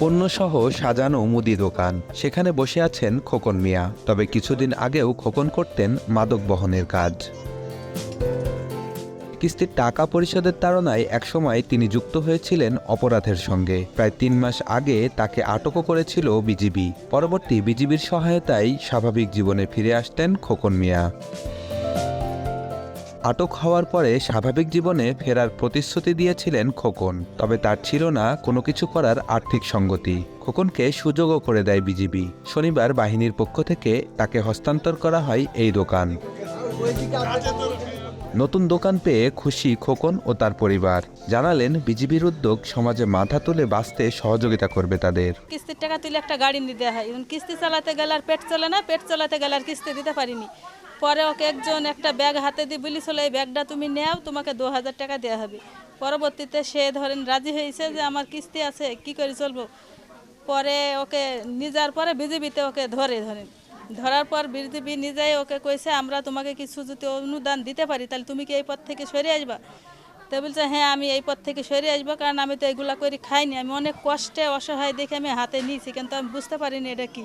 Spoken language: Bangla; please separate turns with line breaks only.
পণ্যসহ সাজানো মুদি দোকান, সেখানে বসে আছেন খোকন মিয়া। তবে কিছুদিন আগেও খোকন করতেন মাদক বহনের কাজ। কিস্তির টাকা পরিশোধের তাড়নায় একসময় তিনি যুক্ত হয়েছিলেন অপরাধের সঙ্গে। প্রায় ৩ মাস আগে তাকে আটকও করেছিল বিজিবি। পরবর্তী বিজিবির সহায়তায় স্বাভাবিক জীবনে ফিরে আসতেন খোকন মিয়া। আটক হওয়ার পরে স্বাভাবিক জীবনে ফেরার প্রতিশ্রুতি দিয়েছিলেন খোকন। তবে তার ছিল না কোনো কিছু করার আর্থিক সঙ্গতি। খোকনকে সুযোগও করে দেয় বিজিবি। শনিবার বাহিনীর পক্ষ থেকে তাকে হস্তান্তর করা হয় এই দোকান। নতুন দোকান পেয়ে খুশি খোকন ও তার পরিবার। জানালেন বিজিবির উদ্যোগ সমাজে মাথা তুলে বাঁচতে সহযোগিতা করবে তাদের।
কিস্তির টাকা তুলে একটা গাড়ি নিতে হয়, কিস্তি চালাতে গেলে আর পেট চলে না, পেট চালাতে গেলে আর কিস্তি দিতে পারিনি। পরে ওকে একজন একটা ব্যাগ হাতে দিয়ে বলেছিল, এই ব্যাগটা তুমি নেও, তোমাকে 2000 টাকা দেওয়া হবে। পরবর্তীতে সে ধরেন রাজি হয়েছে যে আমার কিস্তি আছে, কি করে চলবো। পরে ওকে নিজার পরে বিজিবিতে ওকে ধরার পর বিজিবি নিজেই ওকে কইছে, আমরা তোমাকে কিছু যদি অনুদান দিতে পারি তাহলে তুমি কি এই পথ থেকে সরে আসবা। তো বলছে হ্যাঁ, আমি এই পথ থেকে সরে আসবো, কারণ আমি তো এগুলা করে খাইনি, আমি অনেক কষ্টে অসহায় দেখে আমি হাতে নিয়েছি, কিন্তু আমি বুঝতে পারিনি এটা কি।